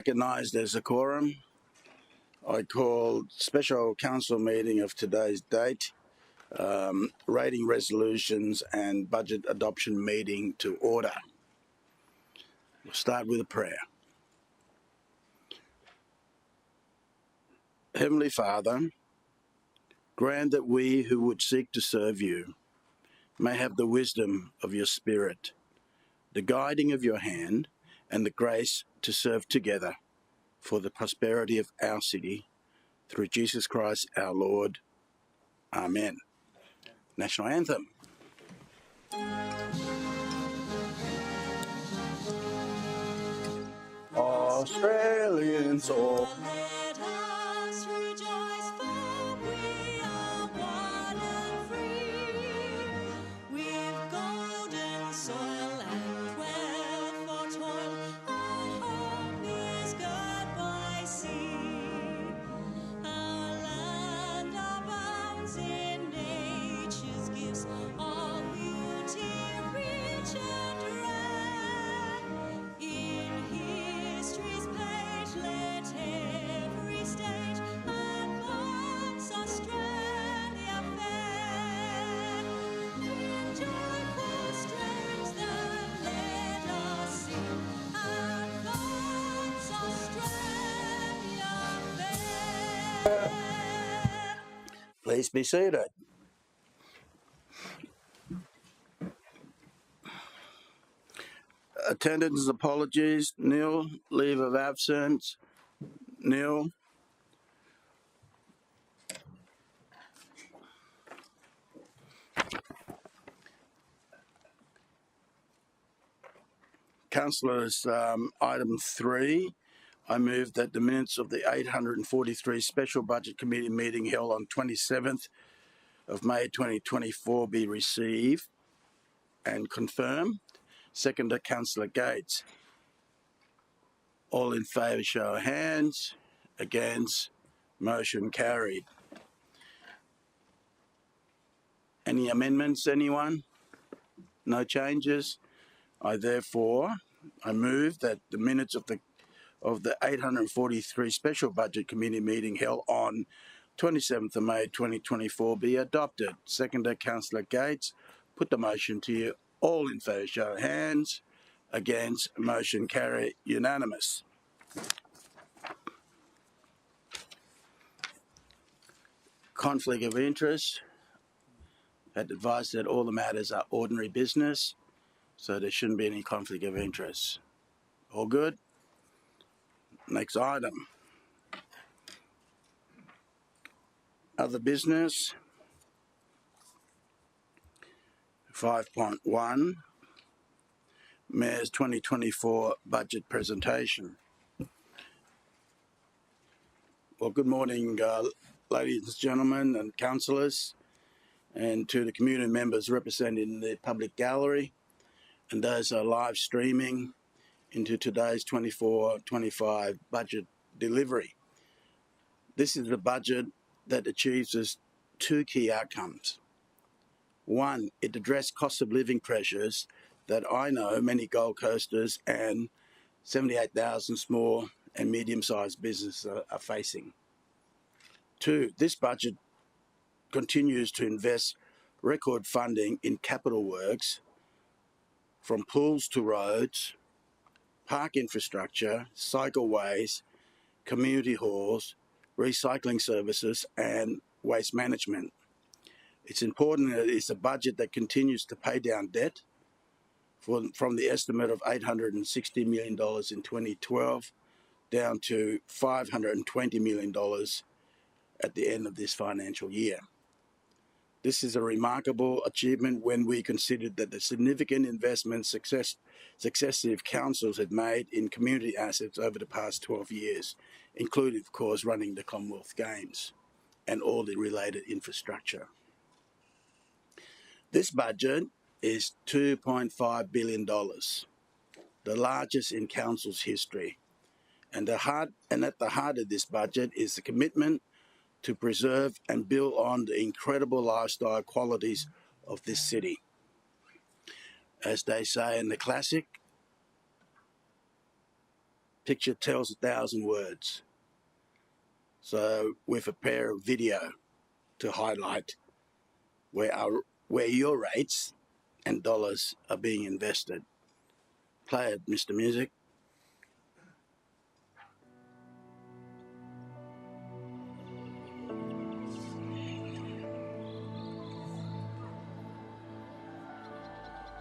Recognised as a quorum, I call special council meeting of today's date, rating resolutions and budget adoption meeting to order. We'll start with a prayer. Heavenly Father, grant that we who would seek to serve you may have the wisdom of your Spirit, the guiding of your hand, and the grace to serve together for the prosperity of our city, through Jesus Christ our Lord. Amen. National Anthem. Australians all, let us rejoice, for we are one and free. We've golden soil and wealth for toil. Our home is girt by sea. Our land abounds in nature's gifts of beauty, rich and rare. In history's page, let every stage advance Australia fair. In joyful strains that let us sing, advance Australia fair. please be seated. Attendance apologies, nil. Leave of absence, nil. Councillors, item 3, I move that the minutes of the 843 Special Budget Committee meeting held on 27th of May 2024 be received and confirmed. Seconder, Councillor Gates. All in favour, show of hands. Against, motion carried. Any amendments, anyone? No changes? I move that the minutes of the 843 Special Budget Committee meeting held on 27th of May 2024 be adopted. Seconder, Councillor Gates. Put the motion to you. All in favour, show of hands. Against, motion carried, unanimous. Conflict of interest. Had advised that all the matters are ordinary business, so there shouldn't be any conflict of interest. All good? Next item. Other business. 5.1. Mayor's 2024 budget presentation. Well, good morning, ladies and gentlemen and councillors, and to the community members represented in the public gallery, and those are live streaming into today's 24-25 budget delivery. This is a budget that achieves us two key outcomes. One, it addressed cost of living pressures that I know many Gold Coasters and 78,000 small and medium-sized businesses are facing. Two, this budget continues to invest record funding in capital works, from pools to roads, park infrastructure, cycleways, community halls, recycling services and waste management. It's important that it's a budget that continues to pay down debt from the estimate of $860 million in 2012 down to $520 million at the end of this financial year. This is a remarkable achievement when we consider that the significant investments successive councils have made in community assets over the past 12 years, including, of course, running the Commonwealth Games and all the related infrastructure. This budget is $2.5 billion, the largest in council's history. And at the heart of this budget is the commitment to preserve and build on the incredible lifestyle qualities of this city. As they say in the classic, Picture tells 1,000 words. So we've prepared a video to highlight where your rates and dollars are being invested. Play it, Mr. Music.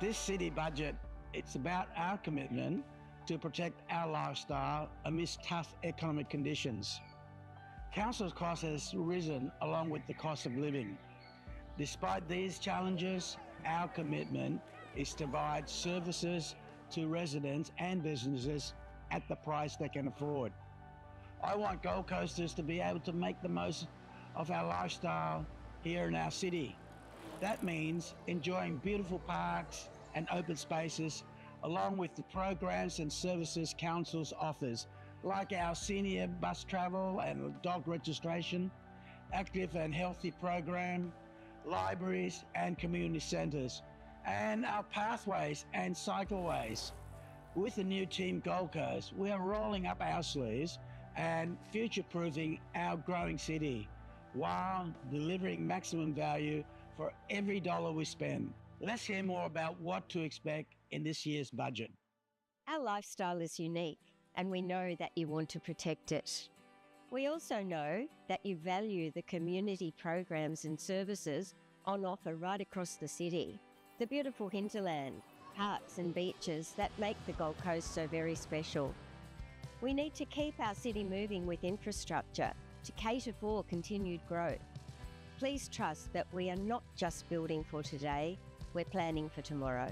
This city budget, it's about our commitment to protect our lifestyle amidst tough economic conditions. Council's cost has risen along with the cost of living. Despite these challenges, our commitment is to provide services to residents and businesses at the price they can afford. I want Gold Coasters to be able to make the most of our lifestyle here in our city. That means enjoying beautiful parks and open spaces, along with the programs and services Council's offers, like our senior bus travel and dog registration, active and healthy program, libraries and community centres, and our pathways and cycleways. With the new Team Gold Coast, we are rolling up our sleeves and future-proofing our growing city while delivering maximum value for every dollar we spend. Let's hear more about what to expect in this year's budget. Our lifestyle is unique, and we know that you want to protect it. We also know that you value the community programs and services on offer right across the city. The beautiful hinterland, parks and beaches that make the Gold Coast so very special. We need to keep our city moving with infrastructure to cater for continued growth. Please trust that we are not just building for today, we're planning for tomorrow.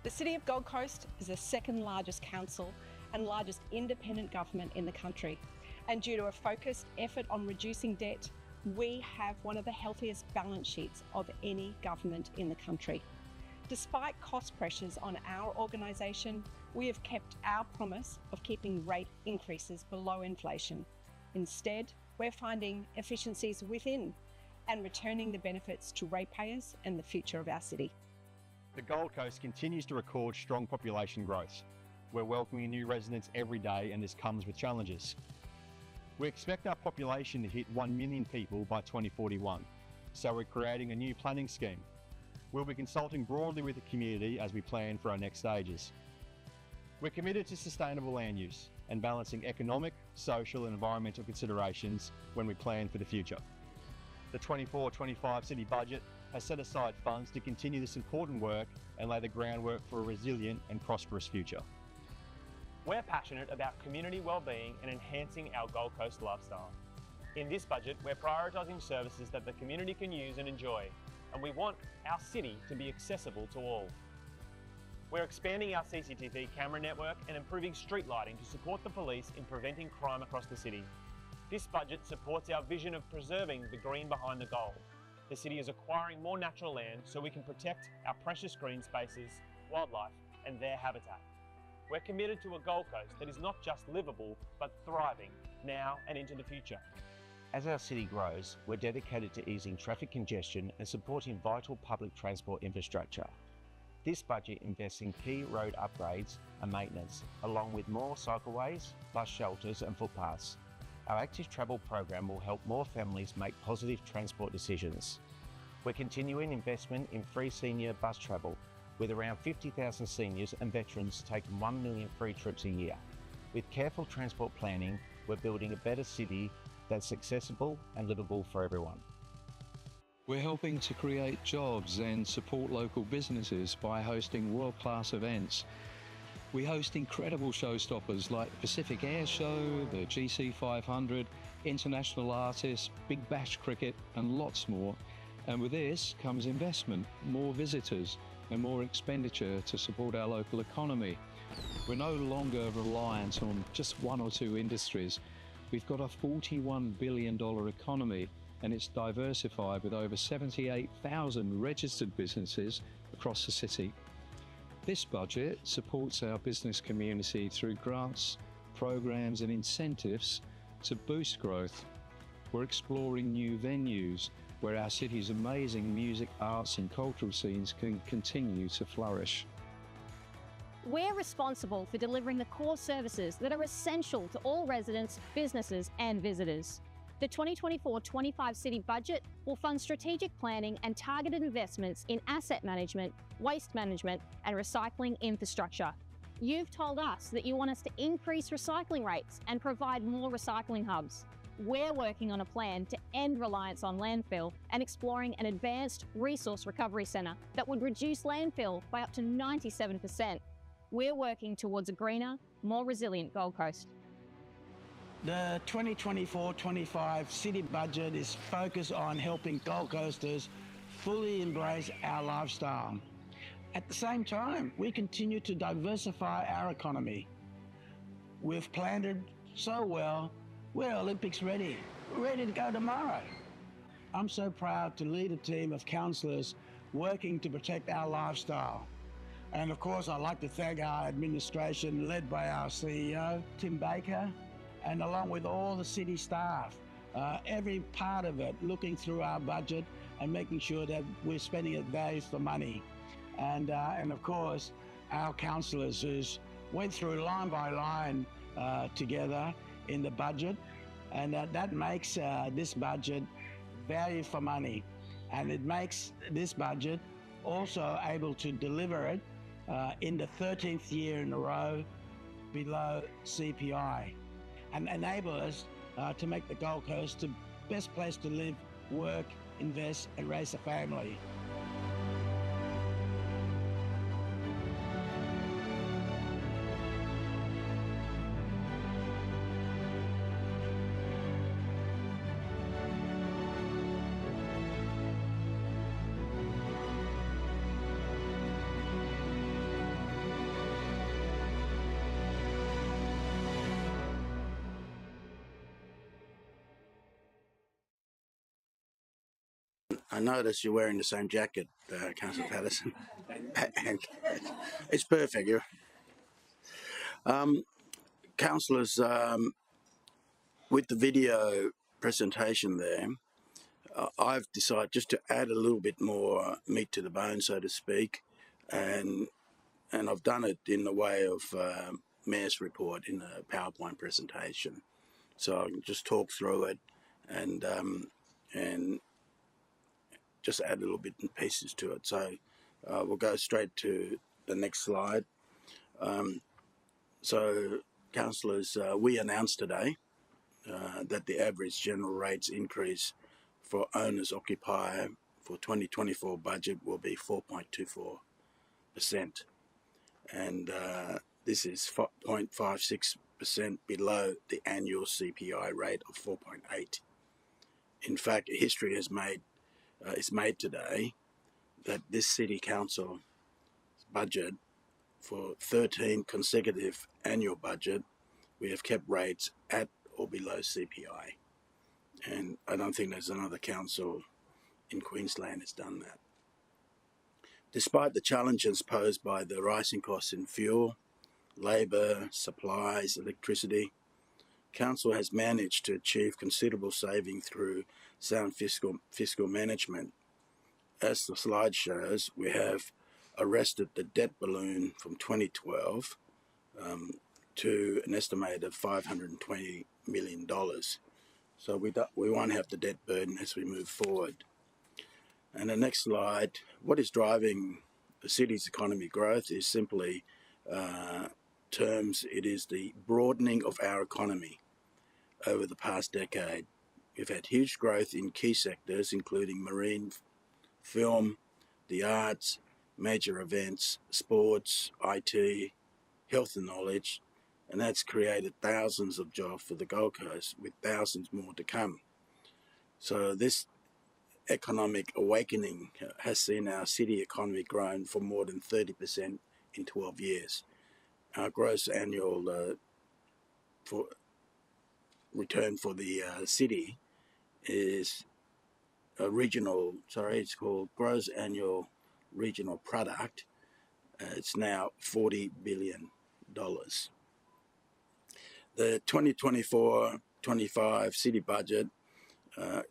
The City of Gold Coast is the second largest council and largest independent government in the country. And due to a focused effort on reducing debt, we have one of the healthiest balance sheets of any government in the country. Despite cost pressures on our organisation, we have kept our promise of keeping rate increases below inflation. Instead, we're finding efficiencies within and returning the benefits to ratepayers and the future of our city. The Gold Coast continues to record strong population growth. We're welcoming new residents every day, and this comes with challenges. We expect our population to hit 1 million people by 2041, so we're creating a new planning scheme. We'll be consulting broadly with the community as we plan for our next stages. We're committed to sustainable land use and balancing economic, social and environmental considerations when we plan for the future. The 24-25 city budget has set aside funds to continue this important work and lay the groundwork for a resilient and prosperous future. We're passionate about community wellbeing and enhancing our Gold Coast lifestyle. In this budget, we're prioritising services that the community can use and enjoy, and we want our city to be accessible to all. We're expanding our CCTV camera network and improving street lighting to support the police in preventing crime across the city. This budget supports our vision of preserving the green behind the gold. The city is acquiring more natural land so we can protect our precious green spaces, wildlife and their habitat. We're committed to a Gold Coast that is not just livable, but thriving now and into the future. As our city grows, we're dedicated to easing traffic congestion and supporting vital public transport infrastructure. This budget invests in key road upgrades and maintenance, along with more cycleways, bus shelters and footpaths. Our Active Travel program will help more families make positive transport decisions. We're continuing investment in free senior bus travel, with around 50,000 seniors and veterans taking 1 million free trips a year. With careful transport planning, we're building a better city that's accessible and livable for everyone. We're helping to create jobs and support local businesses by hosting world-class events. We host incredible showstoppers like the Pacific Air Show, the GC 500, international artists, Big Bash cricket and lots more. And with this comes investment, more visitors and more expenditure to support our local economy. We're no longer reliant on just one or two industries. We've got a $41 billion economy, and it's diversified with over 78,000 registered businesses across the city. This budget supports our business community through grants, programs and incentives to boost growth. We're exploring new venues where our city's amazing music, arts and cultural scenes can continue to flourish. We're responsible for delivering the core services that are essential to all residents, businesses and visitors. The 2024-25 City Budget will fund strategic planning and targeted investments in asset management, waste management and recycling infrastructure. You've told us that you want us to increase recycling rates and provide more recycling hubs. We're working on a plan to end reliance on landfill and exploring an advanced resource recovery centre that would reduce landfill by up to 97%. We're working towards a greener, more resilient Gold Coast. The 2024-25 City Budget is focused on helping Gold Coasters fully embrace our lifestyle. At the same time, we continue to diversify our economy. We've planned it so well, we're Olympics ready to go tomorrow. I'm so proud to lead a team of councillors working to protect our lifestyle. And of course, I'd like to thank our administration led by our CEO, Tim Baker, and along with all the city staff, every part of it, looking through our budget and making sure that we're spending it value for money. And of course, our councillors who went through line by line together in the budget, and that makes this budget value for money. And it makes this budget also able to deliver it in the 13th year in a row below CPI, and enable us to make the Gold Coast the best place to live, work, invest and raise a family. I noticed you're wearing the same jacket, Councillor Patterson. And it's perfect. Councillors, with the video presentation there, I've decided just to add a little bit more meat to the bone, so to speak, and I've done it in the way of Mayor's report in a PowerPoint presentation. So I can just talk through it and just add a little bit in pieces to it. So we'll go straight to the next slide. So, councillors, we announced today that the average general rates increase for owners occupier for 2024 budget will be 4.24%, and this is 0.56% below the annual CPI rate of 4.8. In fact, history has made is made today that this City Council budget, for 13 consecutive annual budget, we have kept rates at or below CPI. And I don't think there's another council in Queensland that's done that. Despite the challenges posed by the rising costs in fuel, labour, supplies, electricity, Council has managed to achieve considerable saving through sound fiscal management. As the slide shows, we have arrested the debt balloon from 2012 to an estimated of $520 million. So we won't have the debt burden as we move forward. And the next slide, what is driving the city's economy growth is simply it is the broadening of our economy over the past decade. We've had huge growth in key sectors including marine, film, the arts, major events, sports, IT, health and knowledge, and that's created thousands of jobs for the Gold Coast, with thousands more to come. So this economic awakening has seen our city economy grown for more than 30% in 12 years. Our gross annual return for the city is it's called gross annual regional product. It's now $40 billion. The 2024-25 city budget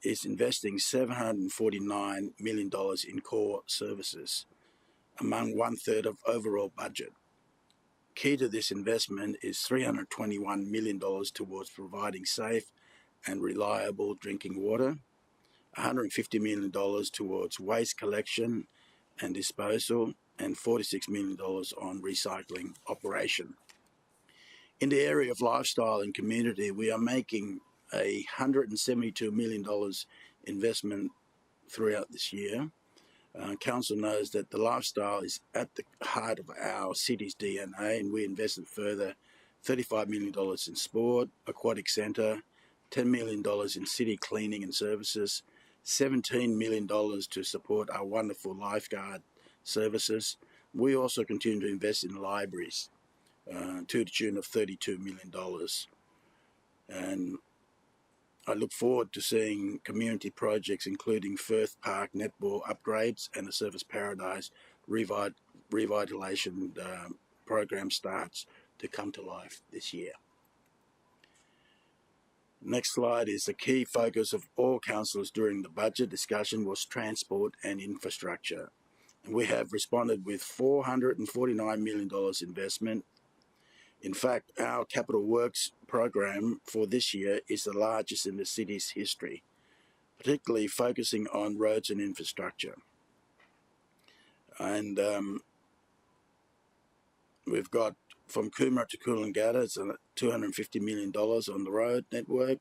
is investing $749 million in core services, among 1/3 of overall budget. Key to this investment is $321 million towards providing safe and reliable drinking water, $150 million towards waste collection and disposal, and $46 million on recycling operation. In the area of lifestyle and community, we are making a $172 million investment throughout this year. Council knows that the lifestyle is at the heart of our city's DNA, and we invested further $35 million in sport, aquatic centre, $10 million in city cleaning and services, $17 million to support our wonderful lifeguard services. We also continue to invest in libraries to the tune of $32 million. And I look forward to seeing community projects including Firth Park netball upgrades and the Surfers Paradise revitalisation program starts to come to life this year. Next slide is the key focus of all councillors during the budget discussion was transport and infrastructure. And we have responded with $449 million investment. In fact, our capital works program for this year is the largest in the city's history, particularly focusing on roads and infrastructure. And we've got from Coomera to Coolangatta, it's $250 million on the road network,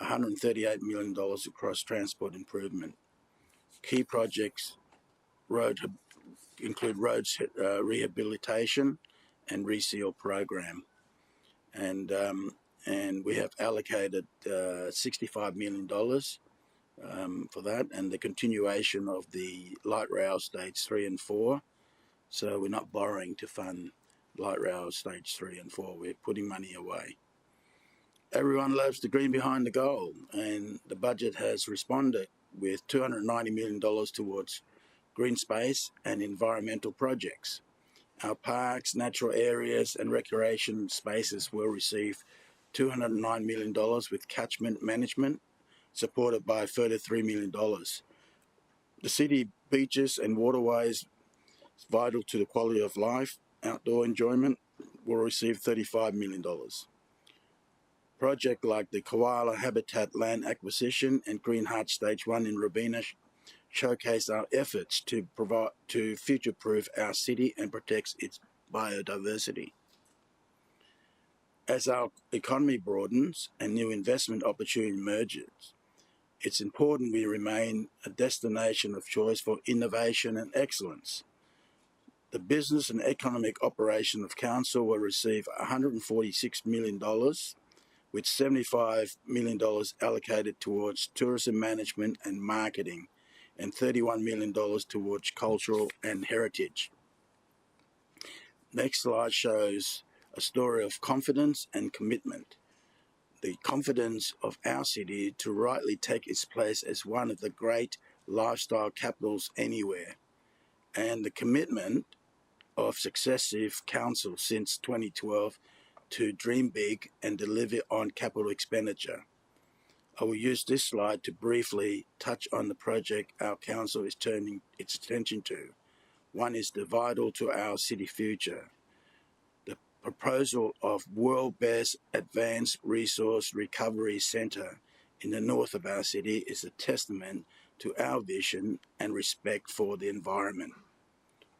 $138 million across transport improvement. Key projects include roads rehabilitation and reseal program. And we have allocated $65 million for that, and the continuation of the light rail stage 3 and 4. So we're not borrowing to fund light rail stage 3 and 4. We're putting money away. Everyone loves the green behind the goal, and the budget has responded with $290 million towards green space and environmental projects. Our parks, natural areas and recreation spaces will receive $209 million with catchment management, supported by a further $3 million. The city beaches and waterways, vital to the quality of life, outdoor enjoyment, will receive $35 million. Projects like the Koala habitat land acquisition and Green Heart Stage 1 in Rebate showcase our efforts to future-proof our city and protect its biodiversity. As our economy broadens and new investment opportunity emerges, it's important we remain a destination of choice for innovation and excellence. The business and economic operation of council will receive $146 million, with $75 million allocated towards tourism management and marketing, and $31 million towards cultural and heritage. Next slide shows a story of confidence and commitment. The confidence of our city to rightly take its place as one of the great lifestyle capitals anywhere, and the commitment of successive councils since 2012 to dream big and deliver on capital expenditure. I will use this slide to briefly touch on the project our council is turning its attention to. One is the vital to our city future. The proposal of World Best Advanced Resource Recovery Centre in the north of our city is a testament to our vision and respect for the environment.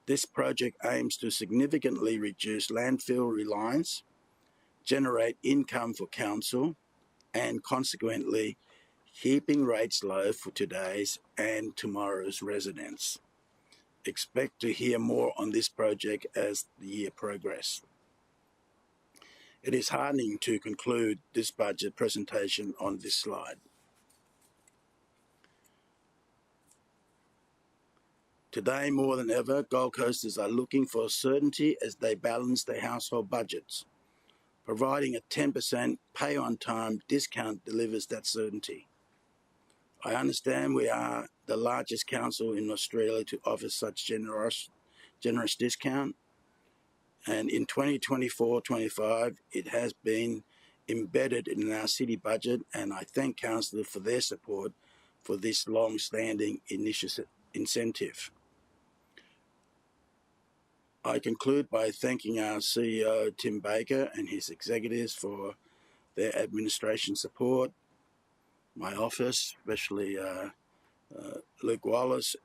This project aims to significantly reduce landfill reliance, generate income for council, and consequently keeping rates low for today's and tomorrow's residents. Expect to hear more on this project as the year progresses. It is heartening to conclude this budget presentation on this slide. Today, more than ever, Gold Coasters are looking for certainty as they balance their household budgets. Providing a 10% pay-on-time discount delivers that certainty. I understand we are the largest council in Australia to offer such generous discount, and in 2024-25 it has been embedded in our city budget, and I thank councillors for their support for this long-standing incentive. I conclude by thanking our CEO, Tim Baker, and his executives for their administration support, my office, especially Luke Wallace,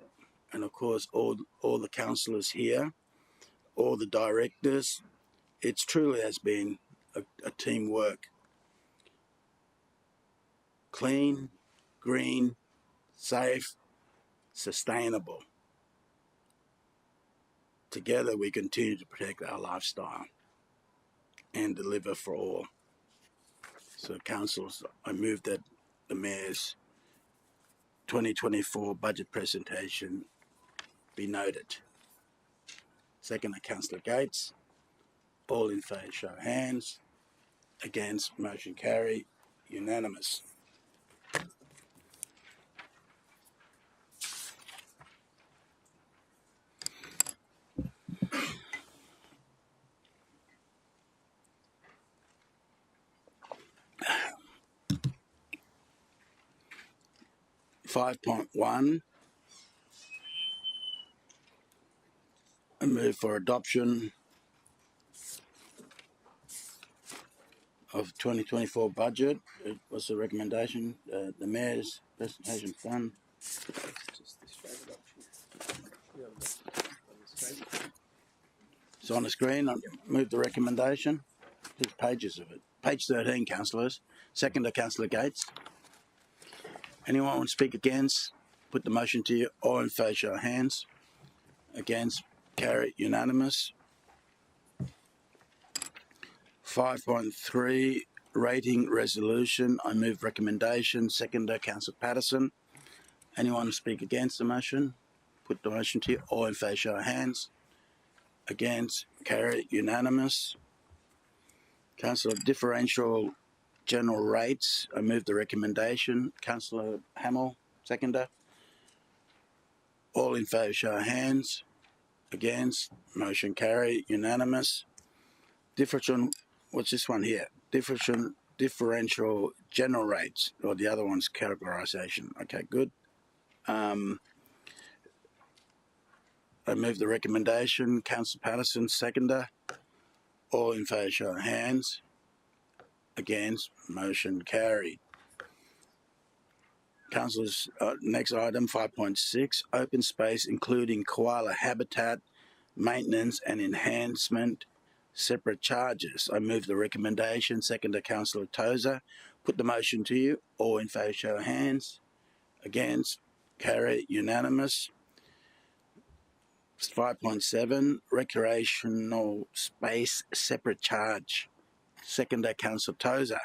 and of course all the councillors here, all the directors. It truly has been a teamwork. Clean, green, safe, sustainable. Together we continue to protect our lifestyle and deliver for all. So councillors, I move that the Mayor's 2024 budget presentation be noted. Second, Councillor Gates. All in favour, show of hands. Against, motion carried. Unanimous. Five point one. I move for adoption of 2024 budget. What's the recommendation? The Mayor's presentation fund. It's on the screen. I move the recommendation. There's pages of it. Page 13, councillors. Second to Councillor Gates. Anyone want to speak against? Put the motion to you. All in favour, show of hands. Against, carry, unanimous. 5.3, rating resolution. I move recommendation. Seconder, Councillor Patterson. Anyone speak against the motion? Put the motion to you. All in favour, show of hands. Against, carry, unanimous. Councillor, differential general rates. I move the recommendation. Councillor Hamill, seconder. All in favour, show of hands. Against, motion carry, unanimous. Differential, what's this one here? Differential general rates, or the other one's categorisation. Okay, good. I move the recommendation. Councillor Patterson, seconder. All in favour, show of hands. Against, motion carried. Councillors, next item, 5.6, open space including koala habitat, maintenance and enhancement, separate charges. I move the recommendation. Second to Councillor Tozer. Put the motion to you. All in favour, show of hands. Against, carry, unanimous. 5.7, recreational space, separate charge. Second to Councillor Tozer.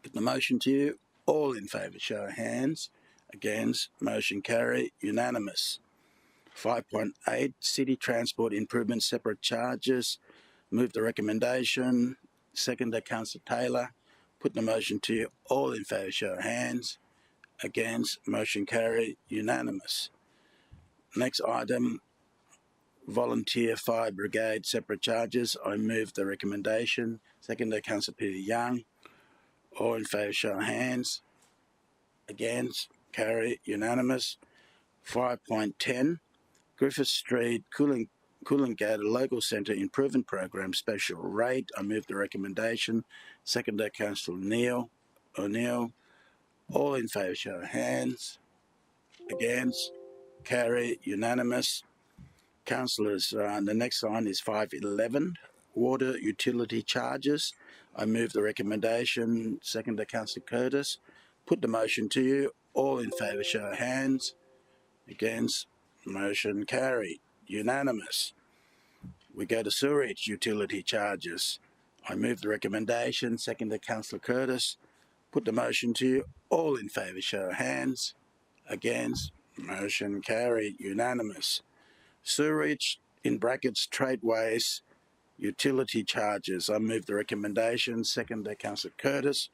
Put the motion to you. All in favour, show of hands. Against, motion carry, unanimous. 5.8, city transport improvement, separate charges. Move the recommendation. Second to Councillor Taylor. Put the motion to you. All in favour, show of hands. Against, motion carry, unanimous. Next item, volunteer fire brigade, separate charges. I move the recommendation. Second to Councillor Peter Young. All in favour, show of hands. Against, carry, unanimous. 5.10, Griffith Street, Coolangatta Local Centre Improvement Program Special Rate. I move the recommendation. Second to Councillor O'Neill. All in favour, show of hands. Against, carry, unanimous. Councillors, the next line is 5.11, water utility charges. I move the recommendation. Second to Councillor Curtis. Put the motion to you. All in favour, show of hands. Against, motion carried. Unanimous. We go to sewerage utility charges. I move the recommendation. Second to Councillor Curtis. Put the motion to you. All in favour, show of hands. Against, motion carried. Unanimous. Sewerage, in brackets, tradeways, utility charges. I move the recommendation. Second to Councillor Curtis.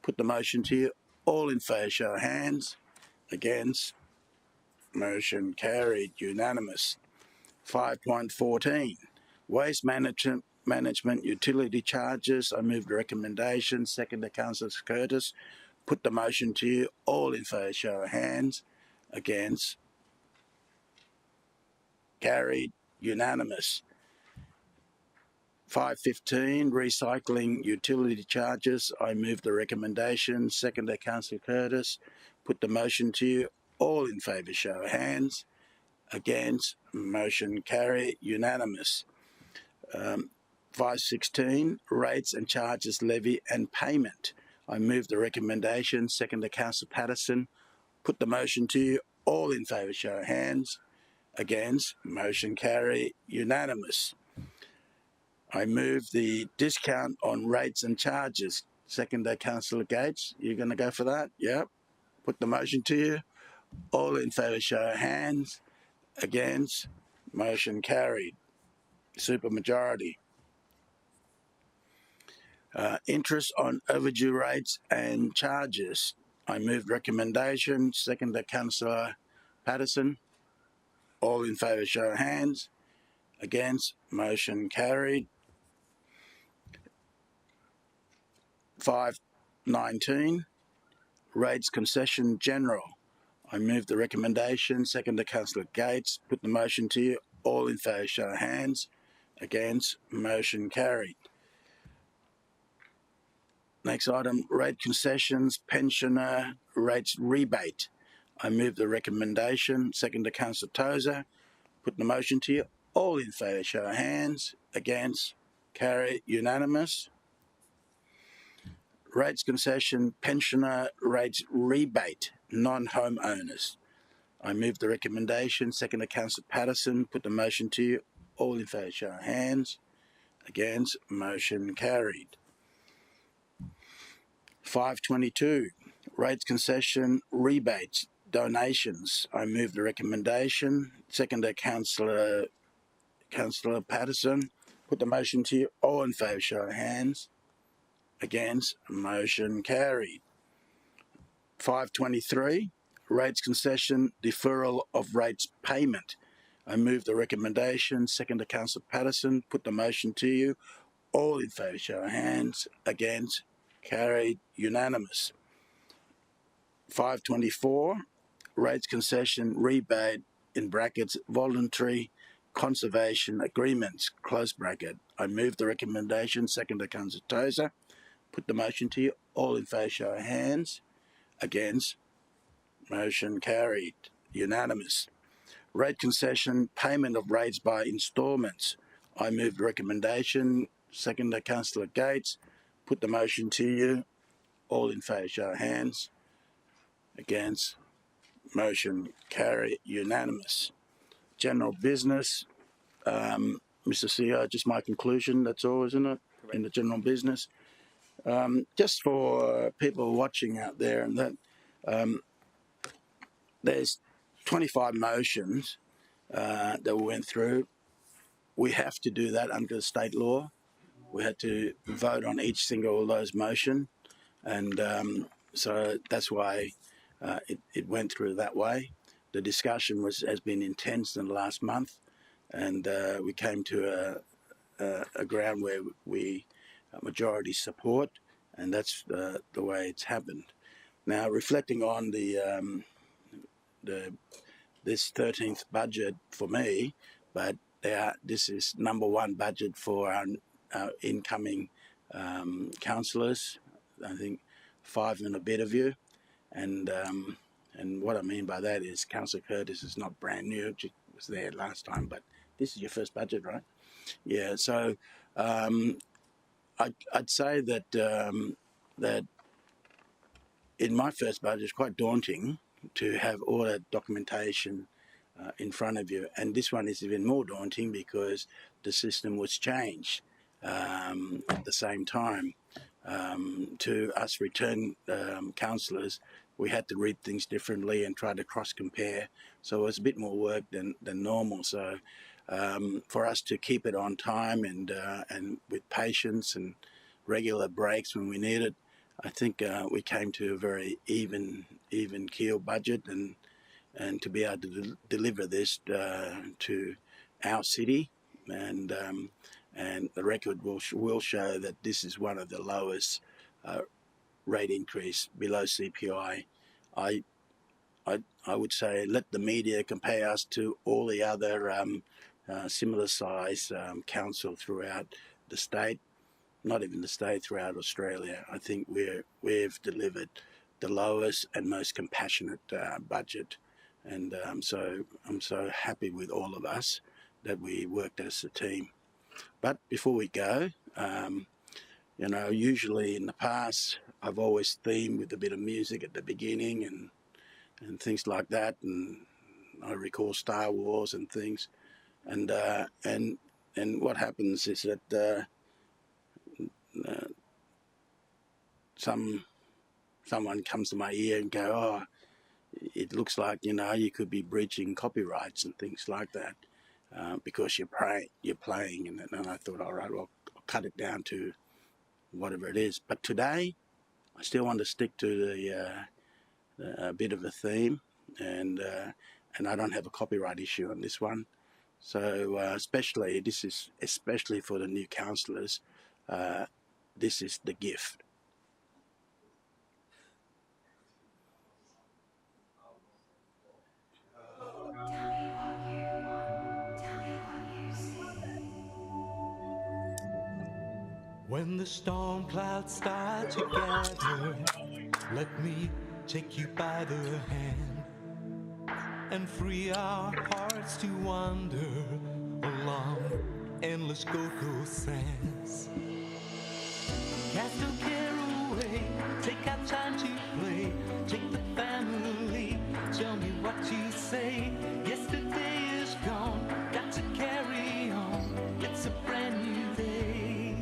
Put the motion to you. All in favour, show of hands. Against, motion carried. Unanimous. 5.14, waste management utility charges. I move the recommendation. Second to Councillor Curtis. Put the motion to you. All in favour, show of hands. Against, carried, unanimous. 515, recycling utility charges. I move the recommendation. Seconded Councillor Curtis. Put the motion to you. All in favour, show of hands. Against, motion carried, unanimous. 516, rates and charges levy and payment. I move the recommendation. Seconded Councillor Patterson. Put the motion to you. All in favour, show of hands. Against, motion carried, unanimous. I move the discount on rates and charges. Seconded Councillor Gates. You're going to go for that? Yep. Put the motion to you. All in favour, show of hands. Against, motion carried. Super majority. Interest on overdue rates and charges. I move recommendation. Seconded Councillor Patterson. All in favour, show of hands. Against, motion carried. 519, rates concession general. I move the recommendation. Seconded Councillor Gates. Put the motion to you. All in favour, show of hands. Against, motion carried. Next item, rate concessions, pensioner rates rebate. I move the recommendation. Seconded Councillor Tozer. Put the motion to you. All in favour, show of hands. Against, carried, unanimous. Rates concession, pensioner rates rebate, non-homeowners. I move the recommendation. Seconded Councillor Patterson. Put the motion to you. All in favour, show of hands. Against, motion carried. 522, rates concession, rebates, donations. I move the recommendation. Seconded Councillor Patterson. Put the motion to you. All in favour, show of hands. Against, motion carried. 523, rates concession, deferral of rates payment. I move the recommendation. Seconded Councillor Patterson. Put the motion to you. All in favour, show of hands. Against, carried, unanimous. 524, rates concession, rebate, in brackets, voluntary conservation agreements, close bracket. I move the recommendation. Seconded Councillor Tozer. Put the motion to you. All in favour, show of hands. Against, motion carried, unanimous. Rate concession, payment of rates by instalments. I move the recommendation. Seconded Councillor Gates. Put the motion to you. All in favour, show of hands. Against, motion carried, unanimous. General business. Mr. CEO, just my conclusion, that's all, isn't it? Correct. In the general business. Just for people watching out there, and that there's 25 motions that we went through. We have to do that under state law. We had to vote on each single of those motion, and so that's why it went through that way. The discussion has been intense in the last month, and we came to a ground where we majority support, and that's the way it's happened. Now, reflecting on this 13th budget for me, but this is number one budget for our incoming councillors. I think 5 and a bit of you, and what I mean by that is Councillor Curtis is not brand new; she was there last time, but this is your first budget, right? Yeah, so. I'd say that that in my first budget it's quite daunting to have all that documentation in front of you, and this one is even more daunting because the system was changed at the same time. To us return councillors, we had to read things differently and try to cross-compare, so it was a bit more work than normal. So for us to keep it on time and with patience and regular breaks when we need it, I think we came to a very even keel budget, and to be able to deliver this to our city, and the record will show that this is one of the lowest rate increase below CPI. I would say let the media compare us to all the other similar size council throughout the state, not even the state, throughout Australia. I think we've delivered the lowest and most compassionate budget, and so I'm so happy with all of us that we worked as a team. But before we go, you know, usually in the past I've always themed with a bit of music at the beginning and things like that, and I recall Star Wars and things, and what happens is that someone comes to my ear and go, oh, it looks like, you know, you could be breaching copyrights and things like that because you're playing, and I thought, all right, well, I'll cut it down to whatever it is. But today, I still want to stick to a bit of a theme, and I don't have a copyright issue on this one. So this is especially for the new councillors. This is the gift. When the storm clouds start to gather, let me take you by the hand and free our hearts to wander along endless Gold sands. Cast a care away, take our time to play, take the family, tell me what you say. Yesterday is gone, got to carry on, it's a brand new day.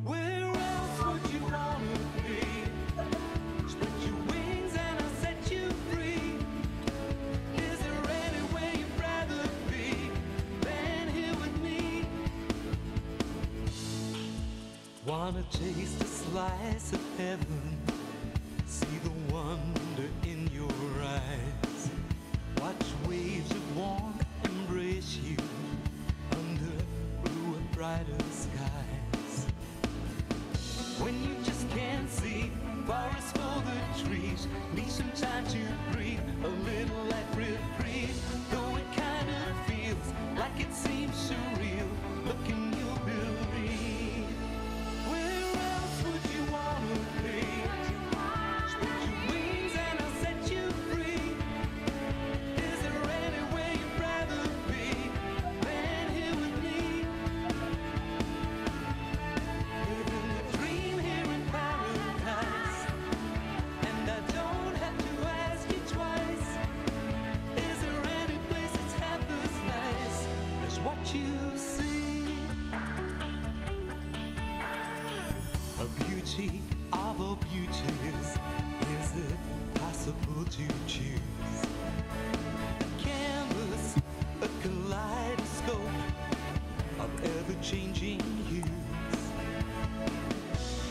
Where else would you wanna be? Spread your wings and I'll set you free. Is there anywhere you'd rather be than here with me? Wanna taste a slice of heaven, see the wonder in your eyes, watch waves of warmth embrace you under blue and brighter skies. When you just can't see forests for the trees, need some time to breathe, a little life reprieve. Though it kind of feels like it seems surreal, look and you'll believe. Where else would you wanna be? Spread your wings and I'll set you free. Is there anywhere you'd rather be than here with me? Living the dream here in paradise, and I don't have to ask you twice. Is there any place that's half as nice as what you see? A beauty of all beauties, is it possible to choose? A canvas, a kaleidoscope of ever-changing hues.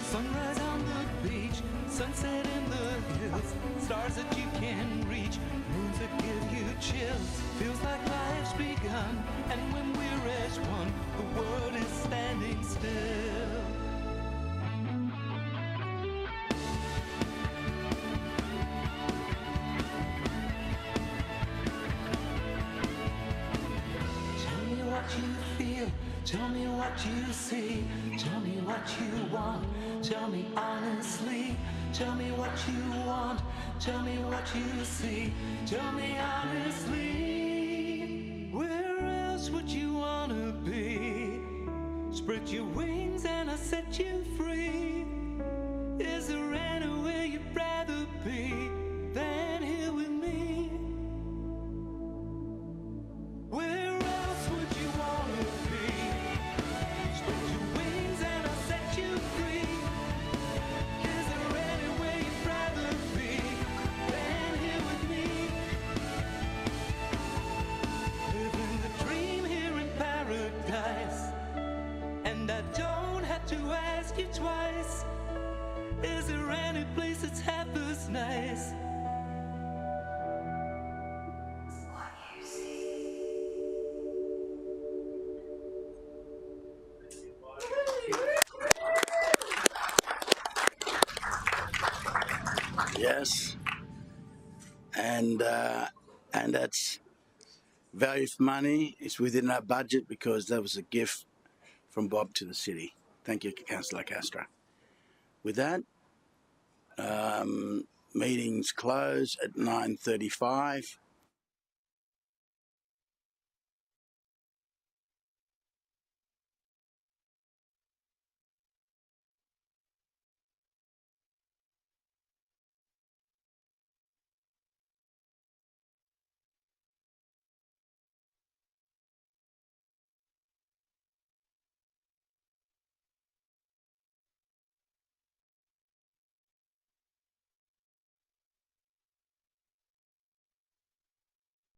Sunrise on the beach, sunset in the hills, stars that you can reach, moons that give you chills. Feels like life's begun, and when we're as one, the world is standing still. Tell me what you feel, tell me what you see, tell me what you want, tell me honestly, tell me what you want, tell me what you see, tell me honestly. Where else would you wanna be? Spread your wings and I'll set you free. Is there anywhere you'd rather be than here with me? Where else would you wanna be? Spread your wings and I'll set you free. Is there anywhere you'd rather be than here with me? Living the dream here in paradise, and I don't have to ask you twice. Is there any place that's half as nice? Yes, and that's value for money. It's within our budget because that was a gift from Bob to the city. Thank you, Councillor Castro. With that, meeting's closed at 9:35.